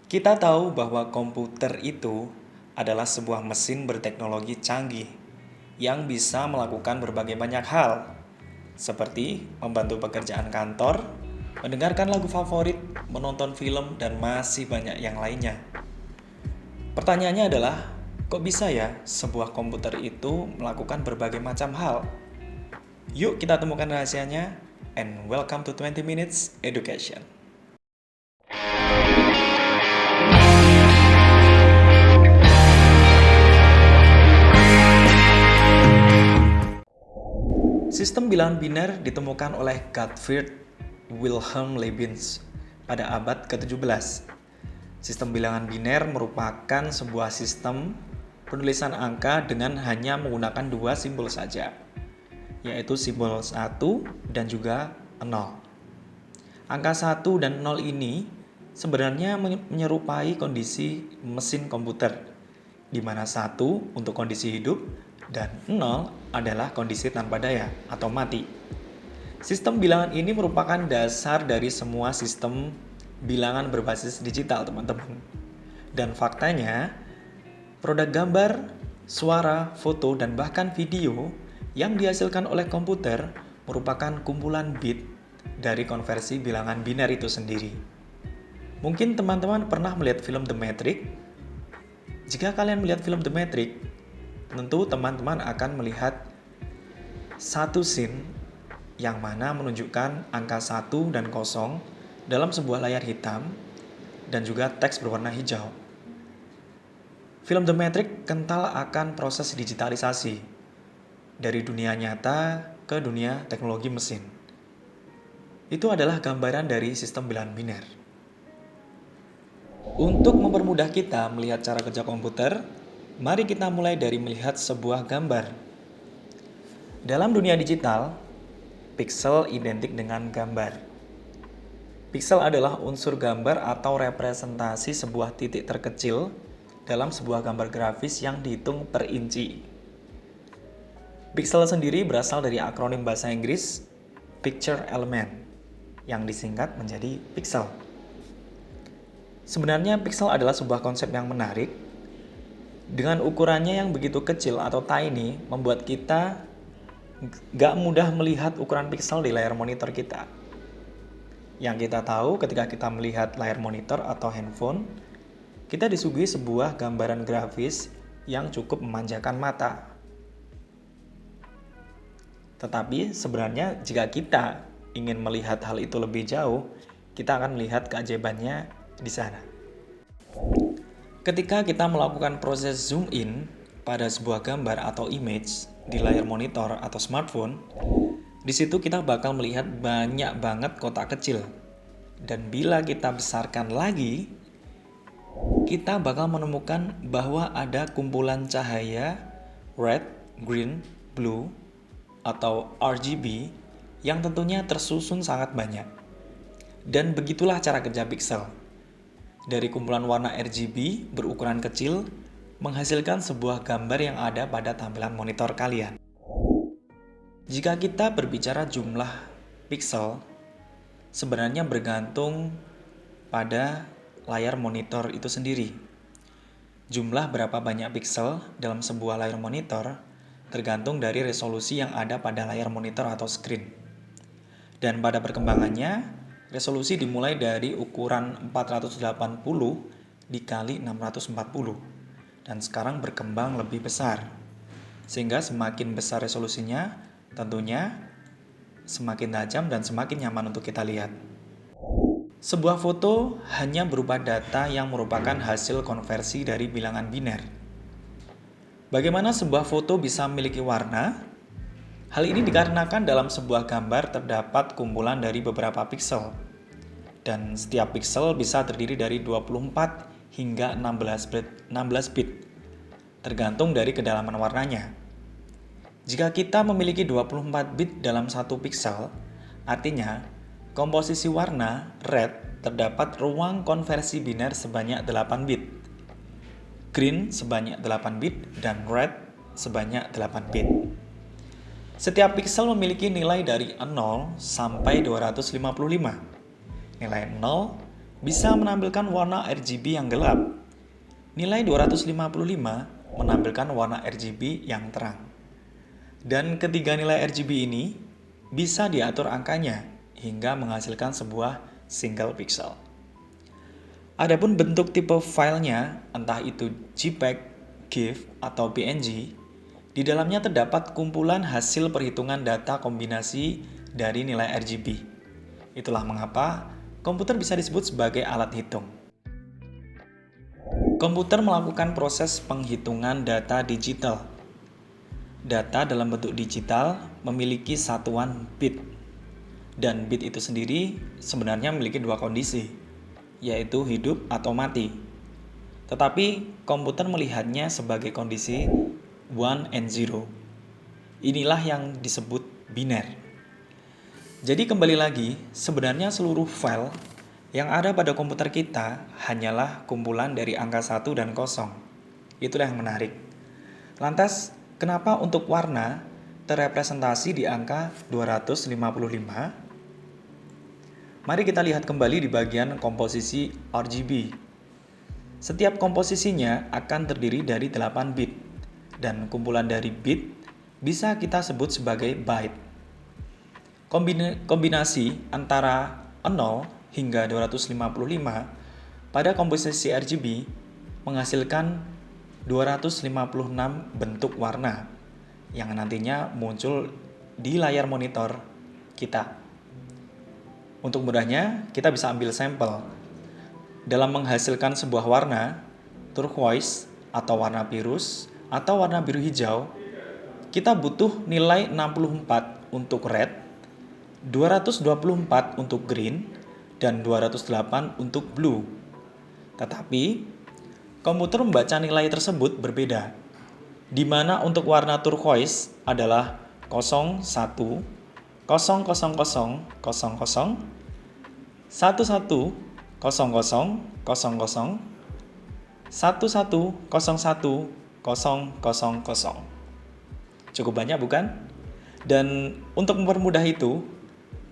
Kita tahu bahwa komputer itu adalah sebuah mesin berteknologi canggih yang bisa melakukan berbagai banyak hal, seperti membantu pekerjaan kantor, mendengarkan lagu favorit, menonton film, dan masih banyak yang lainnya. Pertanyaannya adalah, kok bisa ya sebuah komputer itu melakukan berbagai macam hal? Yuk kita temukan rahasianya, and welcome to 20 Minutes Education. Sistem bilangan biner ditemukan oleh Gottfried Wilhelm Leibniz pada abad ke-17. Sistem bilangan biner merupakan sebuah sistem penulisan angka dengan hanya menggunakan dua simbol saja, yaitu simbol 1 dan juga 0. Angka 1 dan 0 ini sebenarnya menyerupai kondisi mesin komputer, di mana 1 untuk kondisi hidup dan 0 adalah kondisi tanpa daya atau mati. Sistem bilangan ini merupakan dasar dari semua sistem bilangan berbasis digital, teman-teman. Dan faktanya, produk gambar, suara, foto, dan bahkan video yang dihasilkan oleh komputer merupakan kumpulan bit dari konversi bilangan biner itu sendiri. Mungkin teman-teman pernah melihat film The Matrix. Jika kalian melihat film The Matrix, tentu teman-teman akan melihat satu scene yang mana menunjukkan angka 1 dan 0 dalam sebuah layar hitam dan juga teks berwarna hijau. Film The Matrix kental akan proses digitalisasi dari dunia nyata ke dunia teknologi mesin. Itu adalah gambaran dari sistem bilangan biner. Untuk mempermudah kita melihat cara kerja komputer, mari kita mulai dari melihat sebuah gambar. Dalam dunia digital, pixel identik dengan gambar. Pixel adalah unsur gambar atau representasi sebuah titik terkecil dalam sebuah gambar grafis yang dihitung per inci. Pixel sendiri berasal dari akronim bahasa Inggris Picture Element, yang disingkat menjadi pixel. Sebenarnya pixel adalah sebuah konsep yang menarik. Dengan ukurannya yang begitu kecil atau tiny, membuat kita gak mudah melihat ukuran pixel di layar monitor kita. Yang kita tahu ketika kita melihat layar monitor atau handphone, kita disuguhi sebuah gambaran grafis yang cukup memanjakan mata. Tetapi sebenarnya jika kita ingin melihat hal itu lebih jauh, kita akan melihat keajaibannya di sana. Ketika kita melakukan proses zoom in pada sebuah gambar atau image di layar monitor atau smartphone, di situ kita bakal melihat banyak banget kotak kecil. Dan bila kita besarkan lagi, kita bakal menemukan bahwa ada kumpulan cahaya red, green, blue atau RGB yang tentunya tersusun sangat banyak. Dan begitulah cara kerja pixel. Dari kumpulan warna RGB berukuran kecil menghasilkan sebuah gambar yang ada pada tampilan monitor kalian. Jika kita berbicara jumlah pixel, sebenarnya bergantung pada layar monitor itu sendiri. Jumlah berapa banyak pixel dalam sebuah layar monitor tergantung dari resolusi yang ada pada layar monitor atau screen. Dan pada perkembangannya, resolusi dimulai dari ukuran 480 dikali 640 dan sekarang berkembang lebih besar. Sehingga semakin besar resolusinya, tentunya semakin tajam dan semakin nyaman untuk kita lihat. Sebuah foto hanya berupa data yang merupakan hasil konversi dari bilangan biner. Bagaimana sebuah foto bisa memiliki warna? Hal ini dikarenakan dalam sebuah gambar terdapat kumpulan dari beberapa pixel. Dan setiap pixel bisa terdiri dari 24 hingga 16 bit, tergantung dari kedalaman warnanya. Jika kita memiliki 24 bit dalam satu pixel, artinya komposisi warna red terdapat ruang konversi biner sebanyak 8 bit, green sebanyak 8 bit, dan red sebanyak 8 bit. Setiap pixel memiliki nilai dari 0 sampai 255. Nilai 0 bisa menampilkan warna RGB yang gelap. Nilai 255 menampilkan warna RGB yang terang. Dan ketiga nilai RGB ini bisa diatur angkanya hingga menghasilkan sebuah single pixel. Adapun bentuk tipe filenya, entah itu JPEG, GIF, atau PNG, di dalamnya terdapat kumpulan hasil perhitungan data kombinasi dari nilai RGB. Itulah mengapa komputer bisa disebut sebagai alat hitung. Komputer melakukan proses penghitungan data digital. Data dalam bentuk digital memiliki satuan bit. Dan bit itu sendiri sebenarnya memiliki dua kondisi, yaitu hidup atau mati. Tetapi komputer melihatnya sebagai kondisi 1 and 0. Inilah yang disebut biner. Jadi kembali lagi, sebenarnya seluruh file yang ada pada komputer kita hanyalah kumpulan dari angka 1 dan 0. Itulah yang menarik. Lantas, kenapa untuk warna terrepresentasi di angka 255? Mari kita lihat kembali di bagian komposisi RGB. Setiap komposisinya akan terdiri dari 8 bit, dan kumpulan dari bit bisa kita sebut sebagai byte. Kombinasi antara 0 hingga 255 pada komposisi RGB menghasilkan 256 bentuk warna yang nantinya muncul di layar monitor kita. Untuk mudahnya, kita bisa ambil sampel. Dalam menghasilkan sebuah warna, turquoise atau warna virus atau warna biru hijau, kita butuh nilai 64 untuk red, 224 untuk green, dan 208 untuk blue. Tetapi, komputer membaca nilai tersebut berbeda, di mana untuk warna turquoise adalah 01, 000, 11, 00, 00, 1101, 000. Cukup banyak bukan? Dan untuk mempermudah itu,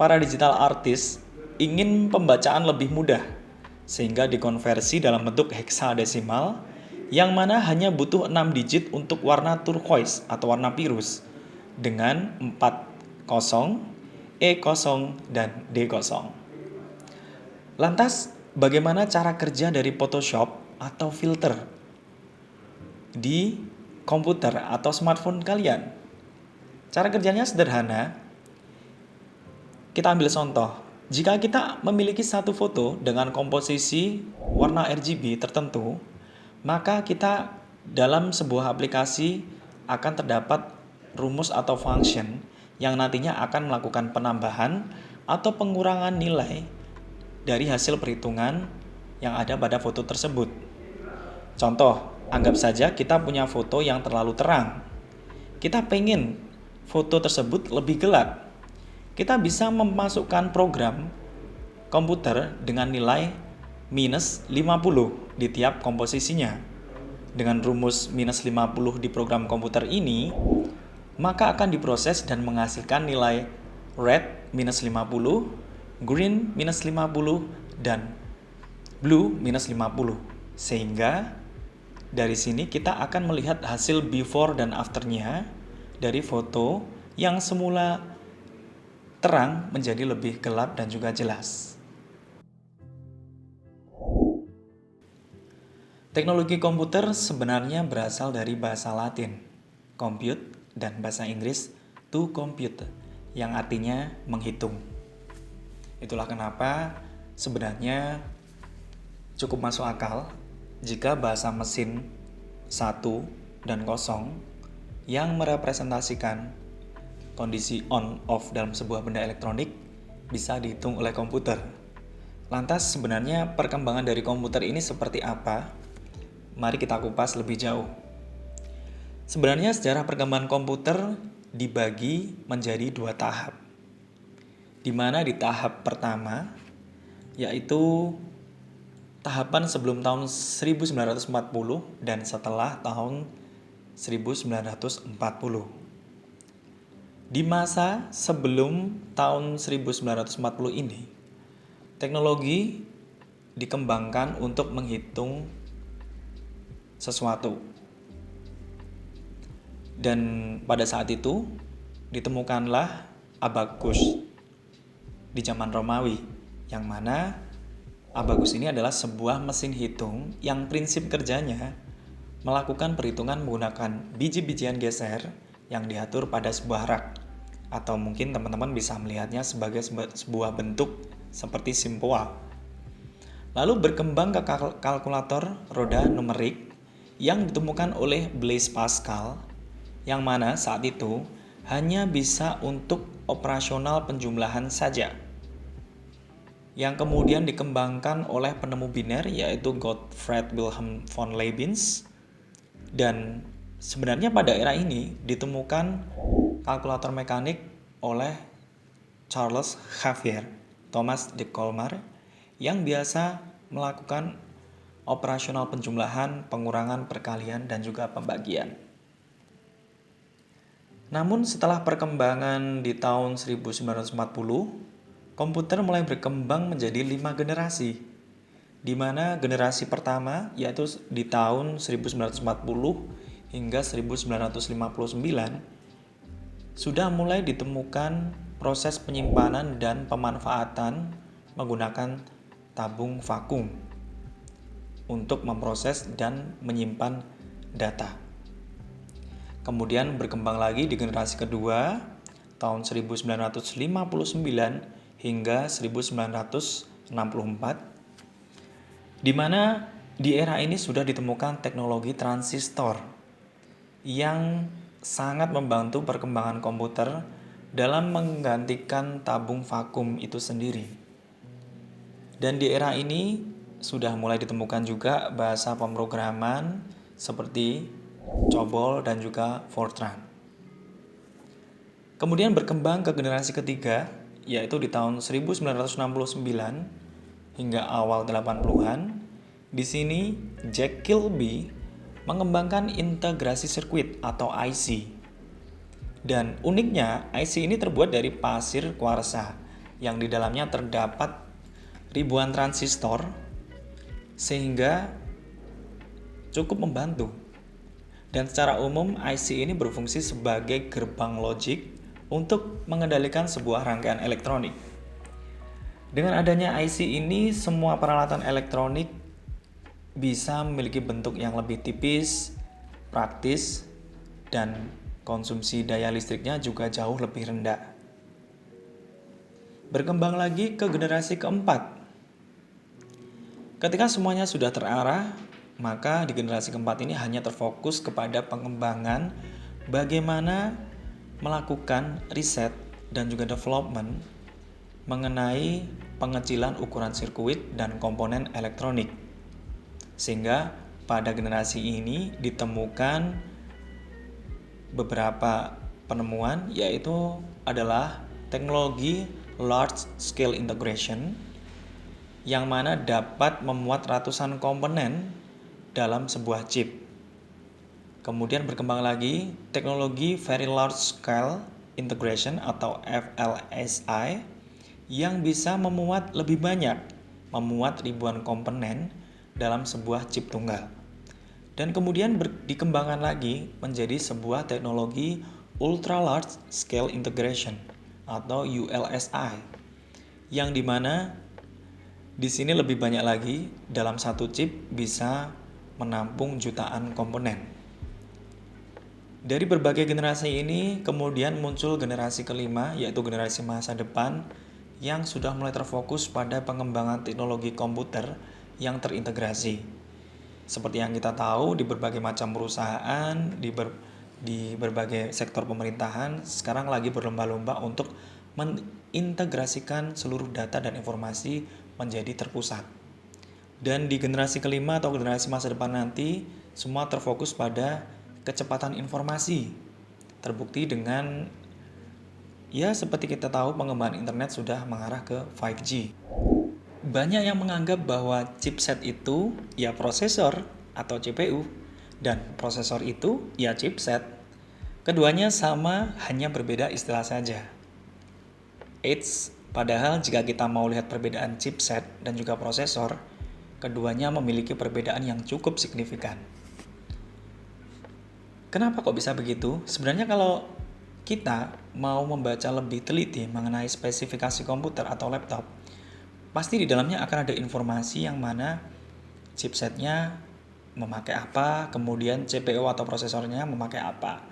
para digital artist ingin pembacaan lebih mudah sehingga dikonversi dalam bentuk heksadesimal yang mana hanya butuh 6 digit untuk warna turquoise atau warna virus dengan 40, E0, dan D0. Lantas, bagaimana cara kerja dari Photoshop atau filter di komputer atau smartphone kalian? Cara kerjanya sederhana. Kita ambil contoh. Jika kita memiliki satu foto dengan komposisi warna RGB tertentu, maka kita dalam sebuah aplikasi akan terdapat rumus atau function yang nantinya akan melakukan penambahan atau pengurangan nilai dari hasil perhitungan yang ada pada foto tersebut. Contoh, anggap saja kita punya foto yang terlalu terang. Kita pengen foto tersebut lebih gelap. Kita bisa memasukkan program komputer dengan nilai minus 50 di tiap komposisinya. Dengan rumus minus 50 di program komputer ini, maka akan diproses dan menghasilkan nilai red minus 50, green minus 50, dan blue minus 50. Sehingga dari sini kita akan melihat hasil before dan afternya dari foto yang semula terang menjadi lebih gelap dan juga jelas. Teknologi komputer sebenarnya berasal dari bahasa Latin, compute, dan bahasa Inggris to compute, yang artinya menghitung. Itulah kenapa sebenarnya cukup masuk akal jika bahasa mesin 1 dan 0 yang merepresentasikan kondisi on-off dalam sebuah benda elektronik bisa dihitung oleh komputer. Lantas sebenarnya perkembangan dari komputer ini seperti apa? Mari kita kupas lebih jauh. Sebenarnya sejarah perkembangan komputer dibagi menjadi 2 tahap. Di mana di tahap pertama, yaitu tahapan sebelum tahun 1940 dan setelah tahun 1940. Di masa sebelum tahun 1940 ini, teknologi dikembangkan untuk menghitung sesuatu. Dan pada saat itu ditemukanlah abakus di zaman Romawi, yang mana abakus ini adalah sebuah mesin hitung yang prinsip kerjanya melakukan perhitungan menggunakan biji-bijian geser yang diatur pada sebuah rak, atau mungkin teman-teman bisa melihatnya sebagai sebuah bentuk seperti simpoa. Lalu berkembang ke kalkulator roda numerik yang ditemukan oleh Blaise Pascal, yang mana saat itu hanya bisa untuk operasional penjumlahan saja, yang kemudian dikembangkan oleh penemu biner yaitu Gottfried Wilhelm von Leibniz. Dan sebenarnya pada era ini ditemukan kalkulator mekanik oleh Charles Xavier Thomas de Colmar yang biasa melakukan operasional penjumlahan, pengurangan, perkalian, dan juga pembagian. Namun setelah perkembangan di tahun 1940, komputer mulai berkembang menjadi 5 generasi, di mana generasi pertama yaitu di tahun 1940 hingga 1959 sudah mulai ditemukan proses penyimpanan dan pemanfaatan menggunakan tabung vakum untuk memproses dan menyimpan data. Kemudian berkembang lagi di generasi kedua tahun 1959 hingga 1964, di mana di era ini sudah ditemukan teknologi transistor yang sangat membantu perkembangan komputer dalam menggantikan tabung vakum itu sendiri. Dan di era ini sudah mulai ditemukan juga bahasa pemrograman seperti COBOL dan juga Fortran. Kemudian berkembang ke generasi ketiga, yaitu di tahun 1969 hingga awal 80-an. Di sini Jack Kilby mengembangkan integrasi sirkuit atau IC. Dan uniknya IC ini terbuat dari pasir kuarsa yang di dalamnya terdapat ribuan transistor sehingga cukup membantu. Dan secara umum IC ini berfungsi sebagai gerbang logik untuk mengendalikan sebuah rangkaian elektronik. Dengan adanya IC ini, semua peralatan elektronik bisa memiliki bentuk yang lebih tipis, praktis, dan konsumsi daya listriknya juga jauh lebih rendah. Berkembang lagi ke generasi keempat. Ketika semuanya sudah terarah, maka di generasi keempat ini hanya terfokus kepada pengembangan bagaimana melakukan riset dan juga development mengenai pengecilan ukuran sirkuit dan komponen elektronik. Sehingga pada generasi ini ditemukan beberapa penemuan, yaitu adalah teknologi large scale integration yang mana dapat memuat ratusan komponen dalam sebuah chip. Kemudian berkembang lagi teknologi Very Large Scale Integration atau VLSI yang bisa memuat lebih banyak, memuat ribuan komponen dalam sebuah chip tunggal. Dan kemudian dikembangkan lagi menjadi sebuah teknologi Ultra Large Scale Integration atau ULSI, yang dimana di sini lebih banyak lagi, dalam satu chip bisa menampung jutaan komponen. Dari berbagai generasi ini kemudian muncul generasi kelima, yaitu generasi masa depan yang sudah mulai terfokus pada pengembangan teknologi komputer yang terintegrasi. Seperti yang kita tahu, di berbagai macam perusahaan, di berbagai sektor pemerintahan sekarang lagi berlomba-lomba untuk mengintegrasikan seluruh data dan informasi menjadi terpusat. Dan di generasi kelima atau generasi masa depan nanti, semua terfokus pada kecepatan informasi. Terbukti dengan, ya seperti kita tahu, pengembangan internet sudah mengarah ke 5G. Banyak yang menganggap bahwa chipset itu ya prosesor atau CPU, dan prosesor itu ya chipset. Keduanya sama, hanya berbeda istilah saja. Padahal jika kita mau lihat perbedaan chipset dan juga prosesor, keduanya memiliki perbedaan yang cukup signifikan. Kenapa kok bisa begitu? Sebenarnya kalau kita mau membaca lebih teliti mengenai spesifikasi komputer atau laptop, pasti di dalamnya akan ada informasi yang mana chipsetnya memakai apa, kemudian CPU atau prosesornya memakai apa.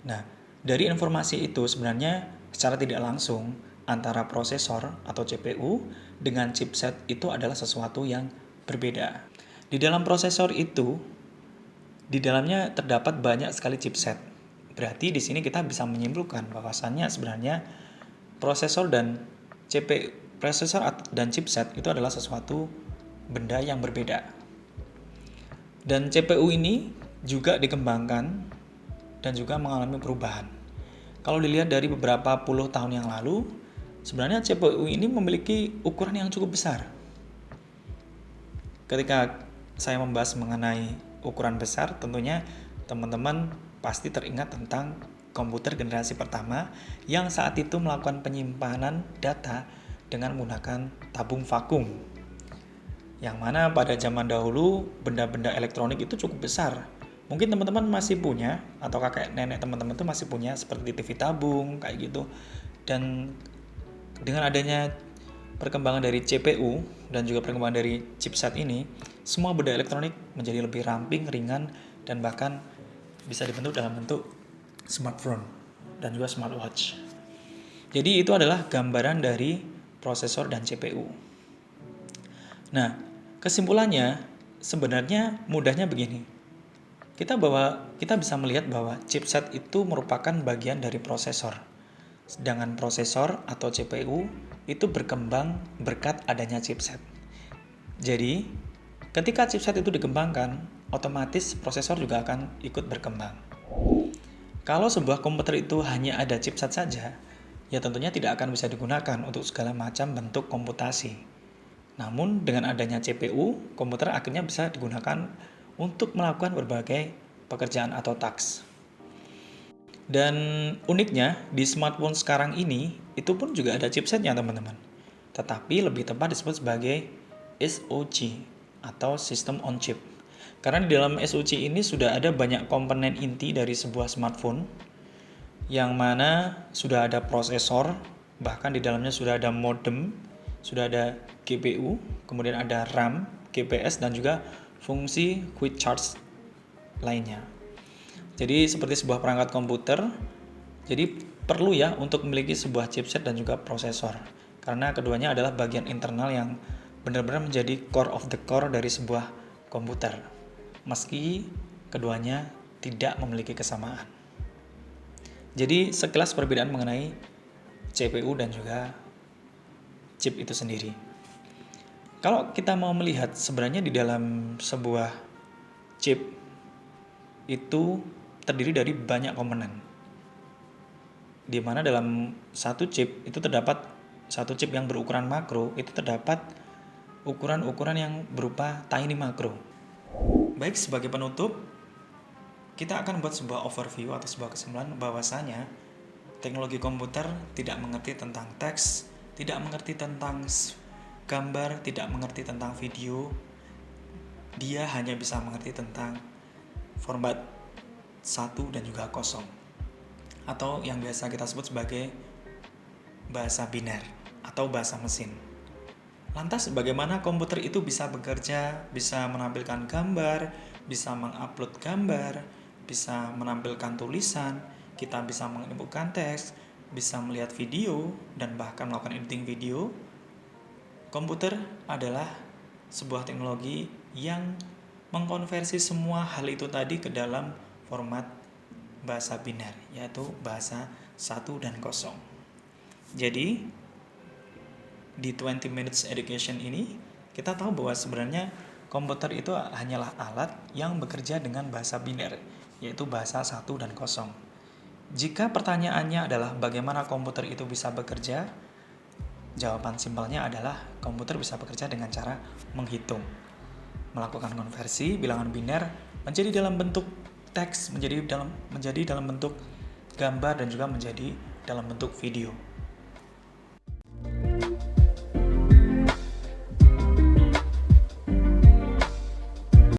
Nah, dari informasi itu sebenarnya secara tidak langsung antara prosesor atau CPU dengan chipset itu adalah sesuatu yang berbeda. Di dalam prosesor itu, di dalamnya terdapat banyak sekali chipset. Berarti di sini kita bisa menyimpulkan bahwasannya sebenarnya prosesor dan CPU, prosesor dan chipset itu adalah sesuatu benda yang berbeda. Dan CPU ini juga dikembangkan dan juga mengalami perubahan. Kalau dilihat dari beberapa puluh tahun yang lalu, sebenarnya CPU ini memiliki ukuran yang cukup besar. Ketika saya membahas mengenai ukuran besar, tentunya teman-teman pasti teringat tentang komputer generasi pertama yang saat itu melakukan penyimpanan data dengan menggunakan tabung vakum. Yang mana pada zaman dahulu benda-benda elektronik itu cukup besar. Mungkin teman-teman masih punya, atau kakek nenek teman-teman itu masih punya seperti TV tabung kayak gitu. Dan dengan adanya perkembangan dari CPU dan juga perkembangan dari chipset ini, semua benda elektronik menjadi lebih ramping, ringan, dan bahkan bisa dibentuk dalam bentuk smartphone dan juga smartwatch. Jadi itu adalah gambaran dari prosesor dan CPU. Nah, kesimpulannya sebenarnya mudahnya begini. Kita bisa melihat bahwa chipset itu merupakan bagian dari prosesor. Sedangkan prosesor atau CPU itu berkembang berkat adanya chipset. Jadi, ketika chipset itu dikembangkan, otomatis prosesor juga akan ikut berkembang. Kalau sebuah komputer itu hanya ada chipset saja, ya tentunya tidak akan bisa digunakan untuk segala macam bentuk komputasi. Namun dengan adanya CPU, komputer akhirnya bisa digunakan untuk melakukan berbagai pekerjaan atau tasks. Dan uniknya di smartphone sekarang ini itu pun juga ada chipsetnya teman-teman. Tetapi lebih tepat disebut sebagai SoC atau System on Chip. Karena di dalam SoC ini sudah ada banyak komponen inti dari sebuah smartphone yang mana sudah ada prosesor, bahkan di dalamnya sudah ada modem, sudah ada GPU, kemudian ada RAM, GPS, dan juga fungsi quick charge lainnya. Jadi seperti sebuah perangkat komputer, jadi perlu ya untuk memiliki sebuah chipset dan juga prosesor. Karena keduanya adalah bagian internal yang benar-benar menjadi core of the core dari sebuah komputer. Meski keduanya tidak memiliki kesamaan. Jadi sekilas perbedaan mengenai CPU dan juga chip itu sendiri. Kalau kita mau melihat sebenarnya di dalam sebuah chip itu terdiri dari banyak komponen. Di mana dalam satu chip itu terdapat satu chip yang berukuran makro, itu terdapat ukuran-ukuran yang berupa tiny makro. Baik, sebagai penutup, kita akan buat sebuah overview atau sebuah kesimpulan bahwasanya teknologi komputer tidak mengerti tentang teks, tidak mengerti tentang gambar, tidak mengerti tentang video. Dia hanya bisa mengerti tentang format 1 dan juga 0, atau yang biasa kita sebut sebagai bahasa biner atau bahasa mesin. Lantas bagaimana komputer itu bisa bekerja, bisa menampilkan gambar, bisa mengupload gambar, bisa menampilkan tulisan, kita bisa menginputkan teks, bisa melihat video, dan bahkan melakukan editing video. Komputer adalah sebuah teknologi yang mengkonversi semua hal itu tadi ke dalam format bahasa biner, yaitu bahasa 1 dan 0. Jadi, di 20 Minutes Education ini, kita tahu bahwa sebenarnya komputer itu hanyalah alat yang bekerja dengan bahasa biner, yaitu bahasa 1 dan 0. Jika pertanyaannya adalah bagaimana komputer itu bisa bekerja, jawaban simpelnya adalah komputer bisa bekerja dengan cara menghitung. Melakukan konversi bilangan biner menjadi dalam bentuk teks, menjadi dalam bentuk gambar, dan juga menjadi dalam bentuk video.